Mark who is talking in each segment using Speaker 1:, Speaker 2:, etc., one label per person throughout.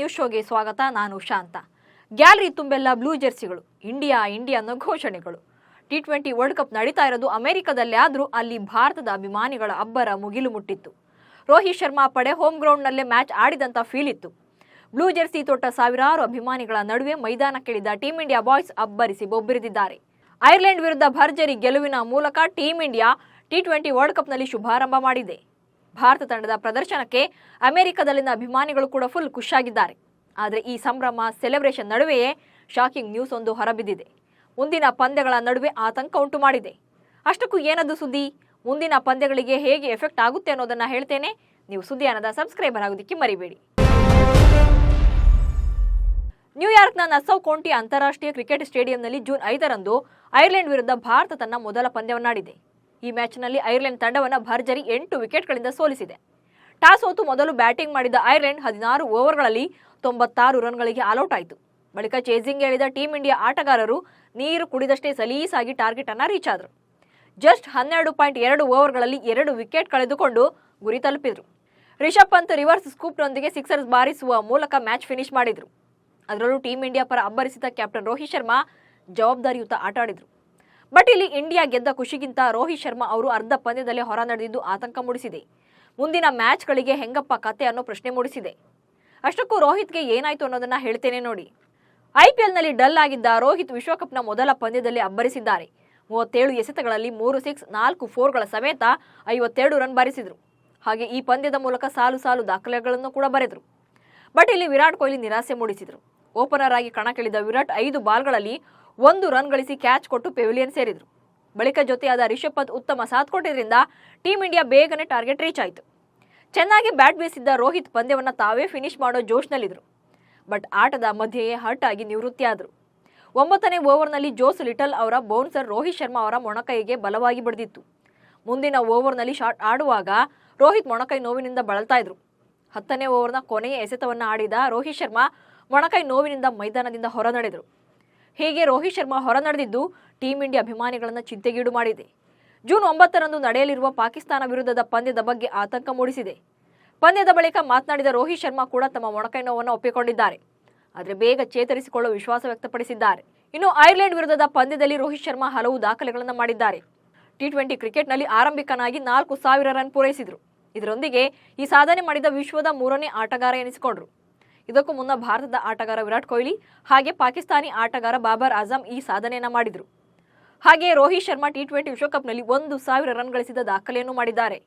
Speaker 1: News ಶೋಗೆ ಸ್ವಾಗತ. ನಾನು ಶಾಂತ. Gallery ತುಂಬೆಲ್ಲ blue ಜೆರ್ಸಿಗಳು, India India ಅನ್ನೋ ಘೋಷಣೆಗಳು. T20 ವರ್ಲ್ಡ್ ಕಪ್ ನಡೀತಾ ಇರೋದು ಅಮೆರಿಕದಲ್ಲೇ ಆದರೂ ಅಲ್ಲಿ ಭಾರತದ ಅಭಿಮಾನಿಗಳ ಅಬ್ಬರ ಮುಗಿಲು ಮುಟ್ಟಿತ್ತು. ರೋಹಿತ್ ಶರ್ಮಾ ಪಡೆ ಹೋಮ್ ಗ್ರೌಂಡ್ನಲ್ಲೇ ಮ್ಯಾಚ್ ಆಡಿದಂಥ ಫೀಲ್ ಇತ್ತು. ಬ್ಲೂ ಜೆರ್ಸಿ ತೊಟ್ಟ ಸಾವಿರಾರು ಅಭಿಮಾನಿಗಳ ನಡುವೆ ಮೈದಾನಕ್ಕಿಳಿದ ಟೀಂ ಇಂಡಿಯಾ ಬಾಯ್ಸ್ ಅಬ್ಬರಿಸಿ ಬೊಬ್ಬರಿದಿದ್ದಾರೆ. ಐರ್ಲೆಂಡ್ ವಿರುದ್ಧ ಭರ್ಜರಿ ಗೆಲುವಿನ ಮೂಲಕ ಟೀಂ ಇಂಡಿಯಾ T20 ವರ್ಲ್ಡ್ ಕಪ್ನಲ್ಲಿ ಶುಭಾರಂಭ ಮಾಡಿದೆ. ಭಾರತ ತಂಡದ ಪ್ರದರ್ಶನಕ್ಕೆ ಅಮೆರಿಕದಲ್ಲಿನ ಅಭಿಮಾನಿಗಳು ಕೂಡ ಫುಲ್ ಖುಷಿಯಾಗಿದ್ದಾರೆ. ಆದರೆ ಈ ಸಂಭ್ರಮ ಸೆಲೆಬ್ರೇಷನ್ ನಡುವೆಯೇ ಶಾಕಿಂಗ್ ನ್ಯೂಸ್ ಒಂದು ಹೊರಬಿದ್ದಿದೆ. ಮುಂದಿನ ಪಂದ್ಯಗಳ ನಡುವೆ ಆತಂಕ ಉಂಟು ಮಾಡಿದೆ. ಅಷ್ಟಕ್ಕೂ ಏನದು ಸುದ್ದಿ? ಮುಂದಿನ ಪಂದ್ಯಗಳಿಗೆ ಹೇಗೆ ಎಫೆಕ್ಟ್ ಆಗುತ್ತೆ ಅನ್ನೋದನ್ನ ಹೇಳ್ತೇನೆ. ನೀವು ಸುದ್ದಿಯಾನದ ಸಬ್ಸ್ಕ್ರೈಬರ್ ಆಗೋದಕ್ಕೆ ಮರಿಬೇಡಿ. ನ್ಯೂಯಾರ್ಕ್ನ ನಸ್ಸೌ ಕೌಂಟಿ ಅಂತಾರಾಷ್ಟ್ರೀಯ ಕ್ರಿಕೆಟ್ ಸ್ಟೇಡಿಯಂನಲ್ಲಿ ಜೂನ್ 5ರಂದು ಐರ್ಲೆಂಡ್ ವಿರುದ್ಧ ಭಾರತ ತನ್ನ ಮೊದಲ ಪಂದ್ಯವನ್ನಾಡಿದೆ. ಈ ಮ್ಯಾಚ್ನಲ್ಲಿ ಐರ್ಲೆಂಡ್ ತಂಡವನ್ನು ಭರ್ಜರಿ 8 ವಿಕೆಟ್ಗಳಿಂದ ಸೋಲಿಸಿದೆ. ಟಾಸ್ ಸೋತು ಮೊದಲು ಬ್ಯಾಟಿಂಗ್ ಮಾಡಿದ ಐರ್ಲೆಂಡ್ 16 ಓವರ್ಗಳಲ್ಲಿ 96 ರನ್ಗಳಿಗೆ ಆಲ್ಔಟ್ ಆಯಿತು. ಬಳಿಕ ಚೇಸಿಂಗ್ ಹೇಳಿದ ಟೀಂ ಇಂಡಿಯಾ ಆಟಗಾರರು ನೀರು ಕುಡಿದಷ್ಟೇ ಸಲೀಸಾಗಿ ಟಾರ್ಗೆಟ್ ಅನ್ನು ರೀಚ್ ಆದರು. ಜಸ್ಟ್ 12.2 ಓವರ್ಗಳಲ್ಲಿ 2 ವಿಕೆಟ್ ಕಳೆದುಕೊಂಡು ಗುರಿ ತಲುಪಿದ್ರು. ರಿಷಬ್ ಪಂತ್ ರಿವರ್ಸ್ ಸ್ಕೂಪ್ನೊಂದಿಗೆ ಸಿಕ್ಸರ್ಸ್ ಬಾರಿಸುವ ಮೂಲಕ ಮ್ಯಾಚ್ ಫಿನಿಶ್ ಮಾಡಿದ್ರು. ಅದರಲ್ಲೂ ಟೀಂ ಇಂಡಿಯಾ ಪರ ಅಬ್ಬರಿಸಿದ ಕ್ಯಾಪ್ಟನ್ ರೋಹಿತ್ ಶರ್ಮಾ ಜವಾಬ್ದಾರಿಯುತ ಆಟ ಆಡಿದ್ರು. ಬಟ್ ಇಲ್ಲಿ ಇಂಡಿಯಾ ಗೆದ್ದ ಖುಷಿಗಿಂತ ರೋಹಿತ್ ಶರ್ಮಾ ಅವರು ಅರ್ಧ ಪಂದ್ಯದಲ್ಲೇ ಹೊರ ನಡೆದಿದ್ದು ಆತಂಕ ಮೂಡಿಸಿದೆ. ಮುಂದಿನ ಮ್ಯಾಚ್ಗಳಿಗೆ ಹೆಂಗಪ್ಪ ಕತೆ ಅನ್ನೋ ಪ್ರಶ್ನೆ ಮೂಡಿಸಿದೆ. ಅಷ್ಟಕ್ಕೂ ರೋಹಿತ್ಗೆ ಏನಾಯ್ತು ಅನ್ನೋದನ್ನ ಹೇಳ್ತೇನೆ ನೋಡಿ. IPLನಲ್ಲಿ ಡಲ್ ಆಗಿದ್ದ ರೋಹಿತ್ ವಿಶ್ವಕಪ್ನ ಮೊದಲ ಪಂದ್ಯದಲ್ಲಿ ಅಬ್ಬರಿಸಿದ್ದಾರೆ. 37 ಎಸೆತಗಳಲ್ಲಿ 3 ಸಿಕ್ಸ್ 4 4ಗಳ ಸಮೇತ 52 ರನ್ ಬಾರಿಸಿದ್ರು. ಹಾಗೆ ಈ ಪಂದ್ಯದ ಮೂಲಕ ಸಾಲು ದಾಖಲೆಗಳನ್ನು ಕೂಡ ಬರೆದರು. ಬಟ್ ಇಲ್ಲಿ ವಿರಾಟ್ ಕೊಹ್ಲಿ ನಿರಾಸೆ ಮೂಡಿಸಿದರು. ಓಪನರ್ ಆಗಿ ಕಣಕ್ಕಿಳಿದ ವಿರಾಟ್ 5 ಬಾಲ್ಗಳಲ್ಲಿ 1 ರನ್ ಗಳಿಸಿ ಕ್ಯಾಚ್ ಕೊಟ್ಟು ಪೆವಿಲಿಯನ್ ಸೇರಿದ್ರು. ಬಳಿಕ ಜೊತೆಯಾದ ರಿಷಬ್ ಪಂತ್ ಉತ್ತಮ ಸಾಥ್ ಕೊಟ್ಟಿದ್ದರಿಂದ ಟೀಂ ಇಂಡಿಯಾ ಬೇಗನೆ ಟಾರ್ಗೆಟ್ ರೀಚ್ ಆಯಿತು. ಚೆನ್ನಾಗಿ ಬ್ಯಾಟ್ ಬೀಸಿದ್ದ ರೋಹಿತ್ ಪಂದ್ಯವನ್ನು ತಾವೇ ಫಿನಿಶ್ ಮಾಡೋ ಜೋಶ್ನಲ್ಲಿದ್ದರು. ಬಟ್ ಆಟದ ಮಧ್ಯೆಯೇ ಹರ್ಟ್ ಆಗಿ ನಿವೃತ್ತಿಯಾದರು. 9ನೇ ಓವರ್ನಲ್ಲಿ ಜೋಸ್ ಲಿಟಲ್ ಅವರ ಬೌನ್ಸರ್ ರೋಹಿತ್ ಶರ್ಮಾ ಅವರ ಮೊಣಕೈಗೆ ಬಲವಾಗಿ ಬಡಿದಿತ್ತು. ಮುಂದಿನ ಓವರ್ನಲ್ಲಿ ಶಾಟ್ ಆಡುವಾಗ ರೋಹಿತ್ ಮೊಣಕೈ ನೋವಿನಿಂದ ಬಳಲ್ತಾ ಇದ್ರು. 10ನೇ ಓವರ್ನ ಕೊನೆಯ ಎಸೆತವನ್ನು ಆಡಿದ ರೋಹಿತ್ ಶರ್ಮಾ ಮೊಣಕೈ ನೋವಿನಿಂದ ಮೈದಾನದಿಂದ ಹೊರ ನಡೆದರು. ಹೀಗೆ ರೋಹಿತ್ ಶರ್ಮಾ ಹೊರ ನಡೆದಿದ್ದು ಟೀಂ ಇಂಡಿಯಾ ಅಭಿಮಾನಿಗಳನ್ನು ಚಿಂತೆಗೀಡು ಮಾಡಿದೆ. ಜೂನ್ 9ರಂದು ನಡೆಯಲಿರುವ ಪಾಕಿಸ್ತಾನ ವಿರುದ್ಧದ ಪಂದ್ಯದ ಬಗ್ಗೆ ಆತಂಕ ಮೂಡಿಸಿದೆ. ಪಂದ್ಯದ ಬಳಿಕ ಮಾತನಾಡಿದ ರೋಹಿತ್ ಶರ್ಮಾ ಕೂಡ ತಮ್ಮ ಮೊಣಕೈ ನೋವನ್ನು ಒಪ್ಪಿಕೊಂಡಿದ್ದಾರೆ. ಆದರೆ ಬೇಗ ಚೇತರಿಸಿಕೊಳ್ಳುವ ವಿಶ್ವಾಸ ವ್ಯಕ್ತಪಡಿಸಿದ್ದಾರೆ. ಇನ್ನು ಐರ್ಲೆಂಡ್ ವಿರುದ್ಧದ ಪಂದ್ಯದಲ್ಲಿ ರೋಹಿತ್ ಶರ್ಮಾ ಹಲವು ದಾಖಲೆಗಳನ್ನು ಮಾಡಿದ್ದಾರೆ. T20 ಕ್ರಿಕೆಟ್ನಲ್ಲಿ ಆರಂಭಿಕನಾಗಿ 4000 ರನ್ ಪೂರೈಸಿದರು. ಇದರೊಂದಿಗೆ ಈ ಸಾಧನೆ ಮಾಡಿದ ವಿಶ್ವದ 3ನೇ ಆಟಗಾರ ಎನಿಸಿಕೊಂಡರು. ಇದಕ್ಕೂ ಮುನ್ನ ಭಾರತದ ಆಟಗಾರ ವಿರಾಟ್ ಕೊಹ್ಲಿ ಹಾಗೆ ಪಾಕಿಸ್ತಾನಿ ಆಟಗಾರ ಬಾಬರ್ ಆಜಮ್ ಈ ಸಾಧನೆಯನ್ನ ಮಾಡಿದರು. ಹಾಗೆ ರೋಹಿತ್ ಶರ್ಮಾ T20 ವಿಶ್ವಕಪ್ನಲ್ಲಿ 1000 ರನ್ ಗಳಿಸಿದ ದಾಖಲೆಯನ್ನು ಮಾಡಿದ್ದಾರೆ.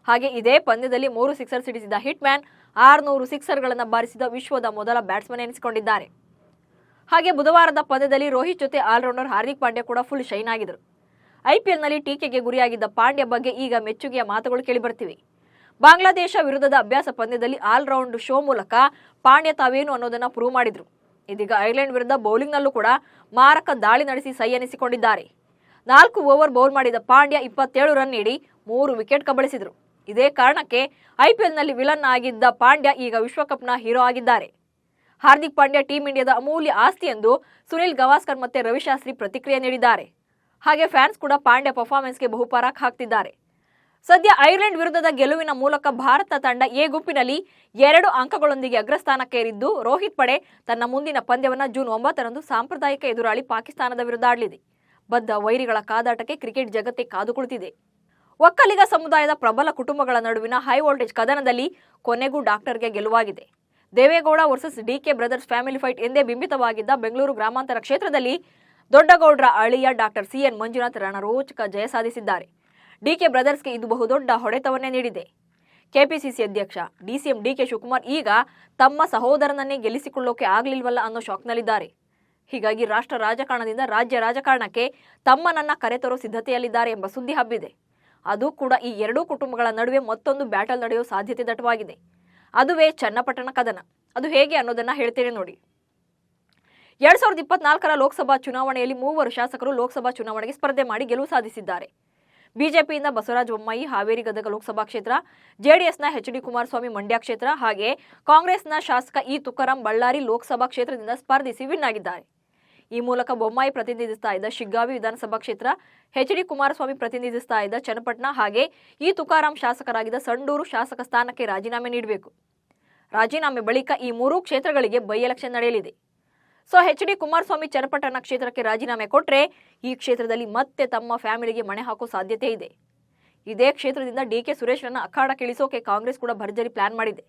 Speaker 1: ಹಾಗೆ ಇದೇ ಪಂದ್ಯದಲ್ಲಿ 3 ಸಿಕ್ಸರ್ ಸಿಡಿಸಿದ ಹಿಟ್ ಮ್ಯಾನ್ 600 ಸಿಕ್ಸರ್ಗಳನ್ನು ಬಾರಿಸಿದ ವಿಶ್ವದ ಮೊದಲ ಬ್ಯಾಟ್ಸ್ಮನ್ ಎನಿಸಿಕೊಂಡಿದ್ದಾರೆ. ಹಾಗೆ ಬುಧವಾರದ ಪಂದ್ಯದಲ್ಲಿ ರೋಹಿತ್ ಜೊತೆ ಆಲ್ರೌಂಡರ್ ಹಾರ್ದಿಕ್ ಪಾಂಡ್ಯ ಕೂಡ ಫುಲ್ ಶೈನ್ ಆಗಿದ್ರು. IPLನಲ್ಲಿ ಟೀಕೆಗೆ ಗುರಿಯಾಗಿದ್ದ ಪಾಂಡ್ಯ ಬಗ್ಗೆ ಈಗ ಮೆಚ್ಚುಗೆಯ ಮಾತುಗಳು ಕೇಳಿಬರ್ತಿವೆ. ಬಾಂಗ್ಲಾದೇಶ ವಿರುದ್ಧದ ಅಭ್ಯಾಸ ಪಂದ್ಯದಲ್ಲಿ ಆಲ್ರೌಂಡ್ ಶೋ ಮೂಲಕ ಪಾಂಡ್ಯ ತಾವೇನು ಅನ್ನೋದನ್ನ ಪ್ರೂವ್ ಮಾಡಿದ್ರು. ಇದೀಗ ಐರ್ಲೆಂಡ್ ವಿರುದ್ಧ ಬೌಲಿಂಗ್ನಲ್ಲೂ ಕೂಡ ಮಾರಕ ದಾಳಿ ನಡೆಸಿ ಸೈ ಎನಿಸಿಕೊಂಡಿದ್ದಾರೆ. 4 ಓವರ್ ಬೌಲ್ ಮಾಡಿದ ಪಾಂಡ್ಯ 27 ರನ್ ನೀಡಿ 3 ವಿಕೆಟ್ ಕಬಳಿಸಿದ್ರು. ಇದೇ ಕಾರಣಕ್ಕೆ IPLನಲ್ಲಿ ವಿಲನ್ ಆಗಿದ್ದ ಪಾಂಡ್ಯ ಈಗ ವಿಶ್ವಕಪ್ನ ಹೀರೋ ಆಗಿದ್ದಾರೆ. ಹಾರ್ದಿಕ್ ಪಾಂಡ್ಯ ಟೀಂ ಇಂಡಿಯಾದ ಅಮೂಲ್ಯ ಆಸ್ತಿ ಎಂದು ಸುನಿಲ್ ಗವಾಸ್ಕರ್ ಮತ್ತೆ ರವಿಶಾಸ್ತ್ರಿ ಪ್ರತಿಕ್ರಿಯೆ ನೀಡಿದ್ದಾರೆ. ಹಾಗೆ ಫ್ಯಾನ್ಸ್ ಕೂಡ ಪಾಂಡ್ಯ ಪರ್ಫಾರ್ಮೆನ್ಸ್ಗೆ ಬಹುಪರಾಕ್ ಹಾಕ್ತಿದ್ದಾರೆ. ಸದ್ಯ ಐರ್ಲೆಂಡ್ ವಿರುದ್ಧದ ಗೆಲುವಿನ ಮೂಲಕ ಭಾರತ ತಂಡ ಎ ಗುಂಪಿನಲ್ಲಿ 2 ಅಂಕಗಳೊಂದಿಗೆ ಅಗ್ರಸ್ಥಾನಕ್ಕೇರಿದ್ದು ರೋಹಿತ್ ಪಡೆ ತನ್ನ ಮುಂದಿನ ಪಂದ್ಯವನ್ನು ಜೂನ್ 9ರಂದು ಸಾಂಪ್ರದಾಯಿಕ ಎದುರಾಳಿ ಪಾಕಿಸ್ತಾನದ ವಿರುದ್ಧ ಆಡಲಿದೆ. ಬದ್ಧ ವೈರಿಗಳ ಕಾದಾಟಕ್ಕೆ ಕ್ರಿಕೆಟ್ ಜಗತ್ತೇ ಕಾದು ಕುಳಿತಿದೆ. ಒಕ್ಕಲಿಗ ಸಮುದಾಯದ ಪ್ರಬಲ ಕುಟುಂಬಗಳ ನಡುವಿನ ಹೈ ವೋಲ್ಟೇಜ್ ಕದನದಲ್ಲಿ ಕೊನೆಗೂ ಡಾಕ್ಟರ್ಗೆ ಗೆಲುವಾಗಿದೆ. Deve Gowda versus DK brothers family fight ಎಂದೇ ಬಿಂಬಿತವಾಗಿದ್ದ ಬೆಂಗಳೂರು ಗ್ರಾಮಾಂತರ ಕ್ಷೇತ್ರದಲ್ಲಿ ದೊಡ್ಡಗೌಡರ ಅಳಿಯ ಡಾಕ್ಟರ್ CN ಮಂಜುನಾಥ್ ರಣರೋಚಕ ಜಯ ಸಾಧಿಸಿದ್ದಾರೆ. DK ಬ್ರದರ್ಸ್ಗೆ ಇದು ಬಹುದೊಡ್ಡ ಹೊಡೆತವನ್ನೇ ನೀಡಿದೆ. ಕೆಪಿಸಿಸಿ ಅಧ್ಯಕ್ಷ DCM DK ಶಿವಕುಮಾರ್ ಈಗ ತಮ್ಮ ಸಹೋದರನನ್ನೇ ಗೆಲ್ಲಿಸಿಕೊಳ್ಳೋಕೆ ಆಗಲಿಲ್ವಲ್ಲ ಅನ್ನೋ ಶಾಕ್ನಲ್ಲಿದ್ದಾರೆ. ಹೀಗಾಗಿ ರಾಷ್ಟ್ರ ರಾಜಕಾರಣದಿಂದ ರಾಜ್ಯ ರಾಜಕಾರಣಕ್ಕೆ ತಮ್ಮನನ್ನ ಕರೆತರೋ ಸಿದ್ಧತೆಯಲ್ಲಿದ್ದಾರೆ ಎಂಬ ಸುದ್ದಿ ಹಬ್ಬಿದೆ. ಅದು ಕೂಡ ಈ 2 ಕುಟುಂಬಗಳ ನಡುವೆ ಮತ್ತೊಂದು ಬ್ಯಾಟಲ್ ನಡೆಯೋ ಸಾಧ್ಯತೆ ದಟ್ಟವಾಗಿದೆ. ಅದುವೇ ಚನ್ನಪಟ್ಟಣ ಕದನ. ಅದು ಹೇಗೆ ಅನ್ನೋದನ್ನ ಹೇಳ್ತೇನೆ ನೋಡಿ. 2024ರ ಲೋಕಸಭಾ ಚುನಾವಣೆಯಲ್ಲಿ 3 ಶಾಸಕರು ಲೋಕಸಭಾ ಚುನಾವಣೆಗೆ ಸ್ಪರ್ಧೆ ಮಾಡಿ ಗೆಲುವು ಸಾಧಿಸಿದ್ದಾರೆ. ಬಿಜೆಪಿಯಿಂದ ಬಸವರಾಜ ಬೊಮ್ಮಾಯಿ ಹಾವೇರಿ ಗದಗ ಲೋಕಸಭಾ ಕ್ಷೇತ್ರ, ಜೆಡಿಎಸ್ನ HD ಕುಮಾರಸ್ವಾಮಿ ಮಂಡ್ಯ ಕ್ಷೇತ್ರ, ಹಾಗೆ ಕಾಂಗ್ರೆಸ್ನ ಶಾಸಕ ಇ ತುಕಾರಾಂ ಬಳ್ಳಾರಿ ಲೋಕಸಭಾ ಕ್ಷೇತ್ರದಿಂದ ಸ್ಪರ್ಧಿಸಿ ವಿನ್ ಆಗಿದ್ದಾರೆ. ಈ ಮೂಲಕ ಬೊಮ್ಮಾಯಿ ಪ್ರತಿನಿಧಿಸ್ತಾ ಇದ್ದ ಶಿಗ್ಗಾವಿ ವಿಧಾನಸಭಾ ಕ್ಷೇತ್ರ, HD ಕುಮಾರಸ್ವಾಮಿ ಪ್ರತಿನಿಧಿಸ್ತಾ ಇದ್ದ ಚನ್ನಪಟ್ಟಣ ಹಾಗೆ ಈ ತುಕಾರಾಂ ಶಾಸಕರಾಗಿದ್ದ ಸಂಡೂರು ಶಾಸಕ ಸ್ಥಾನಕ್ಕೆ ರಾಜೀನಾಮೆ ನೀಡಬೇಕು. ರಾಜೀನಾಮೆ ಬಳಿಕ ಈ ಮೂರೂ ಕ್ಷೇತ್ರಗಳಿಗೆ ಬೈ ಎಲೆಕ್ಷನ್ ನಡೆಯಲಿದೆ. So H D. ಕುಮಾರಸ್ವಾಮಿ ಚನ್ನಪಟ್ಟಣ ಕ್ಷೇತ್ರಕ್ಕೆ ರಾಜೀನಾಮೆ ಕೊಟ್ಟರೆ ಈ ಕ್ಷೇತ್ರದಲ್ಲಿ ಮತ್ತೆ ತಮ್ಮ ಫ್ಯಾಮಿಲಿಗೆ ಮಣೆ ಹಾಕೋ ಸಾಧ್ಯತೆ ಇದೆ. ಇದೇ ಕ್ಷೇತ್ರದಿಂದ ಡಿ.ಕೆ. ಸುರೇಶ್ರನ್ನ ಅಖಾಡಕ್ಕಿಳಿಸೋಕೆ ಕಾಂಗ್ರೆಸ್ ಕೂಡ ಭರ್ಜರಿ ಪ್ಲಾನ್ ಮಾಡಿದೆ.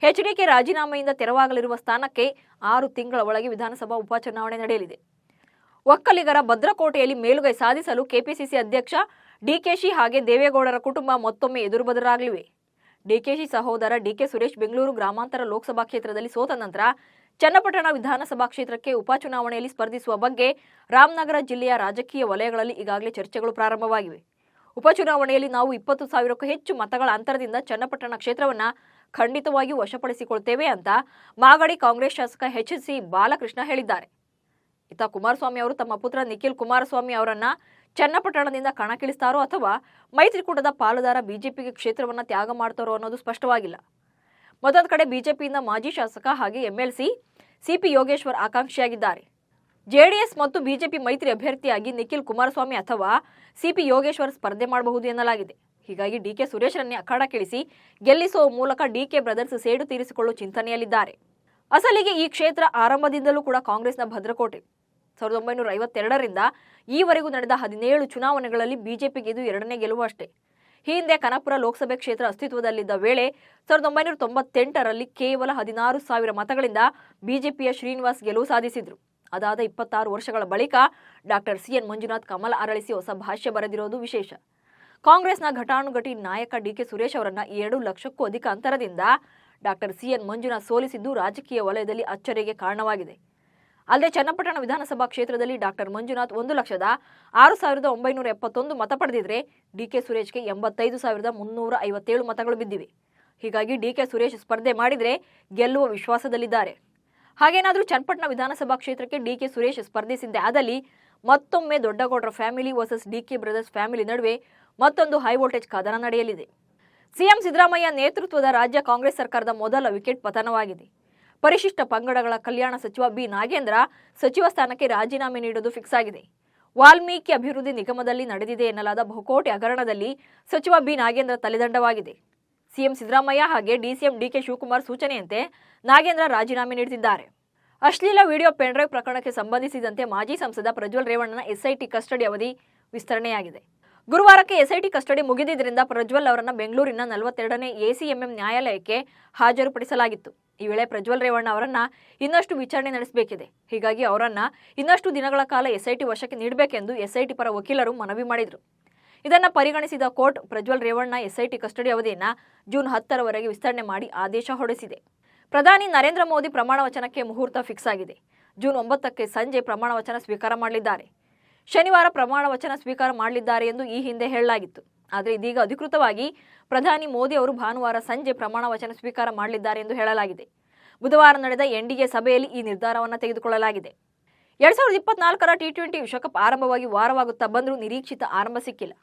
Speaker 1: ಎಚ್.ಡಿ.ಕೆ ರಾಜೀನಾಮೆಯಿಂದ ತೆರವಾಗಲಿರುವ ಸ್ಥಾನಕ್ಕೆ 6 ತಿಂಗಳ ಒಳಗೆ ವಿಧಾನಸಭಾ ಉಪಚುನಾವಣೆ ನಡೆಯಲಿದೆ. ಒಕ್ಕಲಿಗರ ಭದ್ರಕೋಟೆಯಲ್ಲಿ ಮೇಲುಗೈ ಸಾಧಿಸಲು ಕೆಪಿಸಿಸಿ ಅಧ್ಯಕ್ಷ ಡಿಕೆಶಿ ಹಾಗೆ ದೇವೇಗೌಡರ ಕುಟುಂಬ ಮತ್ತೊಮ್ಮೆ ಎದುರುಬದುರಾಗಲಿವೆ. ಡಿಕೆಶಿ ಸಹೋದರ ಡಿ.ಕೆ. ಸುರೇಶ್ ಬೆಂಗಳೂರು ಗ್ರಾಮಾಂತರ ಲೋಕಸಭಾ ಕ್ಷೇತ್ರದಲ್ಲಿ ಸೋತ ನಂತರ ಚನ್ನಪಟ್ಟಣ ವಿಧಾನಸಭಾ ಕ್ಷೇತ್ರಕ್ಕೆ ಉಪಚುನಾವಣೆಯಲ್ಲಿ ಸ್ಪರ್ಧಿಸುವ ಬಗ್ಗೆ ರಾಮನಗರ ಜಿಲ್ಲೆಯ ರಾಜಕೀಯ ವಲಯಗಳಲ್ಲಿ ಈಗಾಗಲೇ ಚರ್ಚೆಗಳು ಪ್ರಾರಂಭವಾಗಿವೆ. ಉಪಚುನಾವಣೆಯಲ್ಲಿ ನಾವು 20,000ಕ್ಕೂ ಹೆಚ್ಚು ಮತಗಳ ಅಂತರದಿಂದ ಚನ್ನಪಟ್ಟಣ ಕ್ಷೇತ್ರವನ್ನು ಖಂಡಿತವಾಗಿಯೂ ವಶಪಡಿಸಿಕೊಳ್ತೇವೆ ಅಂತ ಮಾಗಡಿ ಕಾಂಗ್ರೆಸ್ ಶಾಸಕ ಎಚ್.ಸಿ. ಬಾಲಕೃಷ್ಣ ಹೇಳಿದ್ದಾರೆ. ಇತ್ತ ಕುಮಾರಸ್ವಾಮಿ ಅವರು ತಮ್ಮ ಪುತ್ರ ನಿಖಿಲ್ ಕುಮಾರಸ್ವಾಮಿ ಅವರನ್ನ ಚನ್ನಪಟ್ಟಣದಿಂದ ಕಣಕ್ಕಿಳಿಸ್ತಾರೋ ಅಥವಾ ಮೈತ್ರಿಕೂಟದ ಪಾಲುದಾರ ಬಿಜೆಪಿಗೆ ಕ್ಷೇತ್ರವನ್ನು ತ್ಯಾಗ ಮಾಡ್ತಾರೋ ಅನ್ನೋದು ಸ್ಪಷ್ಟವಾಗಿಲ್ಲ. ಮತ್ತೊಂದು ಕಡೆ ಬಿಜೆಪಿಯಿಂದ ಮಾಜಿ ಶಾಸಕ ಹಾಗೆ ಎಂಎಲ್ಸಿ ಸಿಪಿ ಯೋಗೇಶ್ವರ್ ಆಕಾಂಕ್ಷಿಯಾಗಿದ್ದಾರೆ. ಜೆಡಿಎಸ್ ಮತ್ತು ಬಿಜೆಪಿ ಮೈತ್ರಿ ಅಭ್ಯರ್ಥಿಯಾಗಿ ನಿಖಿಲ್ ಕುಮಾರಸ್ವಾಮಿ ಅಥವಾ ಸಿಪಿ ಯೋಗೇಶ್ವರ್ ಸ್ಪರ್ಧೆ ಮಾಡಬಹುದು ಎನ್ನಲಾಗಿದೆ. ಹೀಗಾಗಿ ಡಿ.ಕೆ. ಸುರೇಶ್ರನ್ನೇ ಅಖಾಡಕ್ಕಿಳಿಸಿ ಗೆಲ್ಲಿಸುವ ಮೂಲಕ ಡಿ.ಕೆ. ಬ್ರದರ್ಸ್ ಸೇಡು ತೀರಿಸಿಕೊಳ್ಳುವ ಚಿಂತನೆಯಲ್ಲಿದ್ದಾರೆ. ಅಸಲಿಗೆ ಈ ಕ್ಷೇತ್ರ ಆರಂಭದಿಂದಲೂ ಕೂಡ ಕಾಂಗ್ರೆಸ್ನ ಭದ್ರಕೋಟೆ. 1952ರಿಂದ ಈವರೆಗೂ ನಡೆದ 17 ಚುನಾವಣೆಗಳಲ್ಲಿ ಬಿಜೆಪಿಗೆ ಇದು 2ನೇ ಗೆಲುವು ಅಷ್ಟೇ. ಈ ಹಿಂದೆ ಕನಕಪುರ ಲೋಕಸಭೆ ಕ್ಷೇತ್ರ ಅಸ್ತಿತ್ವದಲ್ಲಿದ್ದ ವೇಳೆ 1998ರಲ್ಲಿ ಕೇವಲ 16,000 ಮತಗಳಿಂದ ಬಿಜೆಪಿಯ ಶ್ರೀನಿವಾಸ್ ಗೆಲುವು ಸಾಧಿಸಿದ್ರು. ಅದಾದ 26 ವರ್ಷಗಳ ಬಳಿಕ ಡಾಕ್ಟರ್ ಸಿ.ಎನ್. ಮಂಜುನಾಥ್ ಕಮಲ ಅರಳಿಸಿ ಹೊಸ ಭಾಷ್ಯ ಬರೆದಿರೋದು ವಿಶೇಷ. ಕಾಂಗ್ರೆಸ್ನ ಘಟಾನುಘಟಿ ನಾಯಕ ಡಿ.ಕೆ. ಸುರೇಶ್ ಅವರನ್ನ 2 ಲಕ್ಷಕ್ಕೂ ಅಧಿಕ ಅಂತರದಿಂದ ಡಾಕ್ಟರ್ ಸಿ.ಎನ್. ಮಂಜುನಾಥ್ ಸೋಲಿಸಿದ್ದು ರಾಜಕೀಯ ವಲಯದಲ್ಲಿ ಅಚ್ಚರಿಗೆ ಕಾರಣವಾಗಿದೆ. ಅಲ್ಲದೆ ಚನ್ನಪಟ್ಟಣ ವಿಧಾನಸಭಾ ಕ್ಷೇತ್ರದಲ್ಲಿ ಡಾಕ್ಟರ್ ಮಂಜುನಾಥ್ 1,06,971 ಮತ ಪಡೆದಿದ್ರೆ ಡಿ.ಕೆ. ಸುರೇಶ್ಗೆ 85,357 ಮತಗಳು ಬಿದ್ದಿವೆ. ಹೀಗಾಗಿ ಡಿ.ಕೆ. ಸುರೇಶ್ ಸ್ಪರ್ಧೆ ಮಾಡಿದರೆ ಗೆಲ್ಲುವ ವಿಶ್ವಾಸದಲ್ಲಿದ್ದಾರೆ. ಹಾಗೇನಾದರೂ ಚನ್ನಪಟ್ಟಣ ವಿಧಾನಸಭಾ ಕ್ಷೇತ್ರಕ್ಕೆ ಡಿ.ಕೆ. ಸುರೇಶ್ ಸ್ಪರ್ಧಿಸಿದ್ದೇ ಆದಲ್ಲಿ ಮತ್ತೊಮ್ಮೆ ದೊಡ್ಡಗೌಡರ family versus D K. Brothers family ನಡುವೆ ಮತ್ತೊಂದು ಹೈ ವೋಲ್ಟೇಜ್ ಕದನ ನಡೆಯಲಿದೆ. ಸಿಎಂ ಸಿದ್ದರಾಮಯ್ಯ ನೇತೃತ್ವದ ರಾಜ್ಯ ಕಾಂಗ್ರೆಸ್ ಸರ್ಕಾರದ ಮೊದಲ ವಿಕೆಟ್ ಪತನವಾಗಿದೆ. ಪರಿಶಿಷ್ಟ ಪಂಗಡಗಳ ಕಲ್ಯಾಣ ಸಚಿವ ಬಿ. ನಾಗೇಂದ್ರ ಸಚಿವ ಸ್ಥಾನಕ್ಕೆ ರಾಜೀನಾಮೆ ನೀಡುವುದು ಫಿಕ್ಸ್ ಆಗಿದೆ. ವಾಲ್ಮೀಕಿ ಅಭಿವೃದ್ಧಿ ನಿಗಮದಲ್ಲಿ ನಡೆದಿದೆ ಎನ್ನಲಾದ ಬಹುಕೋಟಿ ಹಗರಣದಲ್ಲಿ ಸಚಿವ ಬಿ. ನಾಗೇಂದ್ರ ತಲೆದಂಡವಾಗಿದೆ. ಸಿಎಂ ಸಿದ್ದರಾಮಯ್ಯ ಹಾಗೆ ಡಿಸಿಎಂ ಡಿ.ಕೆ. ಶಿವಕುಮಾರ್ ಸೂಚನೆಯಂತೆ ನಾಗೇಂದ್ರ ರಾಜೀನಾಮೆ ನೀಡುತ್ತಿದ್ದಾರೆ. ಅಶ್ಲೀಲ ವಿಡಿಯೋ ಪೆನ್ಡ್ರೈವ್ ಪ್ರಕರಣಕ್ಕೆ ಸಂಬಂಧಿಸಿದಂತೆ ಮಾಜಿ ಸಂಸದ ಪ್ರಜ್ವಲ್ ರೇವಣ್ಣನ ಎಸ್ಐಟಿ ಕಸ್ಟಡಿ ಅವಧಿ ವಿಸ್ತರಣೆಯಾಗಿದೆ. ಗುರುವಾರಕ್ಕೆ ಎಸ್ಐಟಿ ಕಸ್ಟಡಿ ಮುಗಿದಿದ್ದರಿಂದ ಪ್ರಜ್ವಲ್ ಅವರನ್ನು ಬೆಂಗಳೂರಿನ 42ನೇ ಎಸಿಎಂಎಂ ನ್ಯಾಯಾಲಯಕ್ಕೆ ಹಾಜರುಪಡಿಸಲಾಗಿತ್ತು. ಈ ವೇಳೆ ಪ್ರಜ್ವಲ್ ರೇವಣ್ಣ ಅವರನ್ನ ಇನ್ನಷ್ಟು ವಿಚಾರಣೆ ನಡೆಸಬೇಕಿದೆ. ಹೀಗಾಗಿ ಅವರನ್ನ ಇನ್ನಷ್ಟು ದಿನಗಳ ಕಾಲ ಎಸ್ಐಟಿ ವಶಕ್ಕೆ ನೀಡಬೇಕೆಂದು ಎಸ್ಐಟಿ ಪರ ವಕೀಲರು ಮನವಿ ಮಾಡಿದರು. ಇದನ್ನು ಪರಿಗಣಿಸಿದ court Prajwal Revanna SIT custody ಅವಧಿಯನ್ನು ಜೂನ್ 10ರವರೆಗೆ ವಿಸ್ತರಣೆ ಮಾಡಿ ಆದೇಶ ಹೊರಡಿಸಿದೆ. ಪ್ರಧಾನಿ ನರೇಂದ್ರ ಮೋದಿ ಪ್ರಮಾಣ ವಚನಕ್ಕೆ ಮುಹೂರ್ತ ಫಿಕ್ಸ್ ಆಗಿದೆ. ಜೂನ್ 9ಕ್ಕೆ ಸಂಜೆ ಪ್ರಮಾಣ ವಚನ ಸ್ವೀಕಾರ ಮಾಡಲಿದ್ದಾರೆ. ಶನಿವಾರ ಪ್ರಮಾಣ ವಚನ ಸ್ವೀಕಾರ ಮಾಡಲಿದ್ದಾರೆ ಎಂದು ಈ ಹಿಂದೆ ಹೇಳಲಾಗಿತ್ತು. ಆದರೆ ಇದೀಗ ಅಧಿಕೃತವಾಗಿ ಪ್ರಧಾನಿ ಮೋದಿ ಅವರು ಭಾನುವಾರ ಸಂಜೆ ಪ್ರಮಾಣ ವಚನ ಸ್ವೀಕಾರ ಮಾಡಲಿದ್ದಾರೆ ಎಂದು ಹೇಳಲಾಗಿದೆ. ಬುಧವಾರ ನಡೆದ ಎನ್ಡಿಎ ಸಭೆಯಲ್ಲಿ ಈ ನಿರ್ಧಾರವನ್ನು ತೆಗೆದುಕೊಳ್ಳಲಾಗಿದೆ. 2024ರ ಟಿ20 ವಿಶ್ವಕಪ್ ಆರಂಭವಾಗಿ ವಾರವಾಗುತ್ತಾ ಬಂದರೂ ನಿರೀಕ್ಷಿತ ಆರಂಭ ಸಿಕ್ಕಿಲ್ಲ.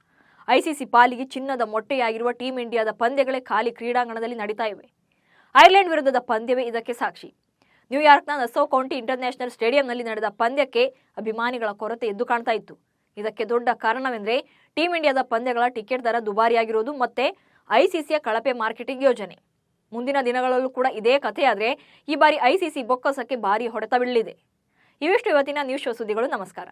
Speaker 1: ಐಸಿಸಿ ಪಾಲಿಗೆ ಚಿನ್ನದ ಮೊಟ್ಟೆಯಾಗಿರುವ ಟೀಂ ಇಂಡಿಯಾದ ಪಂದ್ಯಗಳೇ ಖಾಲಿ ಕ್ರೀಡಾಂಗಣದಲ್ಲಿ ನಡೀತಾ ಇವೆ. ಐರ್ಲೆಂಡ್ ವಿರುದ್ಧದ ಪಂದ್ಯವೇ ಇದಕ್ಕೆ ಸಾಕ್ಷಿ. ನ್ಯೂಯಾರ್ಕ್ನ ನಸೌ ಕೌಂಟಿ ಇಂಟರ್ನ್ಯಾಷನಲ್ ಸ್ಟೇಡಿಯಂನಲ್ಲಿ ನಡೆದ ಪಂದ್ಯಕ್ಕೆ ಅಭಿಮಾನಿಗಳ ಕೊರತೆ ಎದ್ದು ಕಾಣ್ತಾ ಇತ್ತು. ಇದಕ್ಕೆ ದೊಡ್ಡ ಕಾರಣವೆಂದರೆ ಟೀಂ ಇಂಡಿಯಾದ ಪಂದ್ಯಗಳ ಟಿಕೆಟ್ ದರ ದುಬಾರಿಯಾಗಿರುವುದು ಮತ್ತೆ ಐಸಿಸಿಯ ಕಳಪೆ ಮಾರ್ಕೆಟಿಂಗ್ ಯೋಜನೆ. ಮುಂದಿನ ದಿನಗಳಲ್ಲೂ ಕೂಡ ಇದೇ ಕಥೆಯಾದರೆ ಈ ಬಾರಿ ಐಸಿಸಿ ಬೊಕ್ಕಸಕ್ಕೆ ಭಾರಿ ಹೊಡೆತ ಬೀಳಲಿದೆ. ಇವಿಷ್ಟು ಇವತ್ತಿನ ನ್ಯೂಸ್ ಶೋ ಸುದ್ದಿಗಳು. ನಮಸ್ಕಾರ.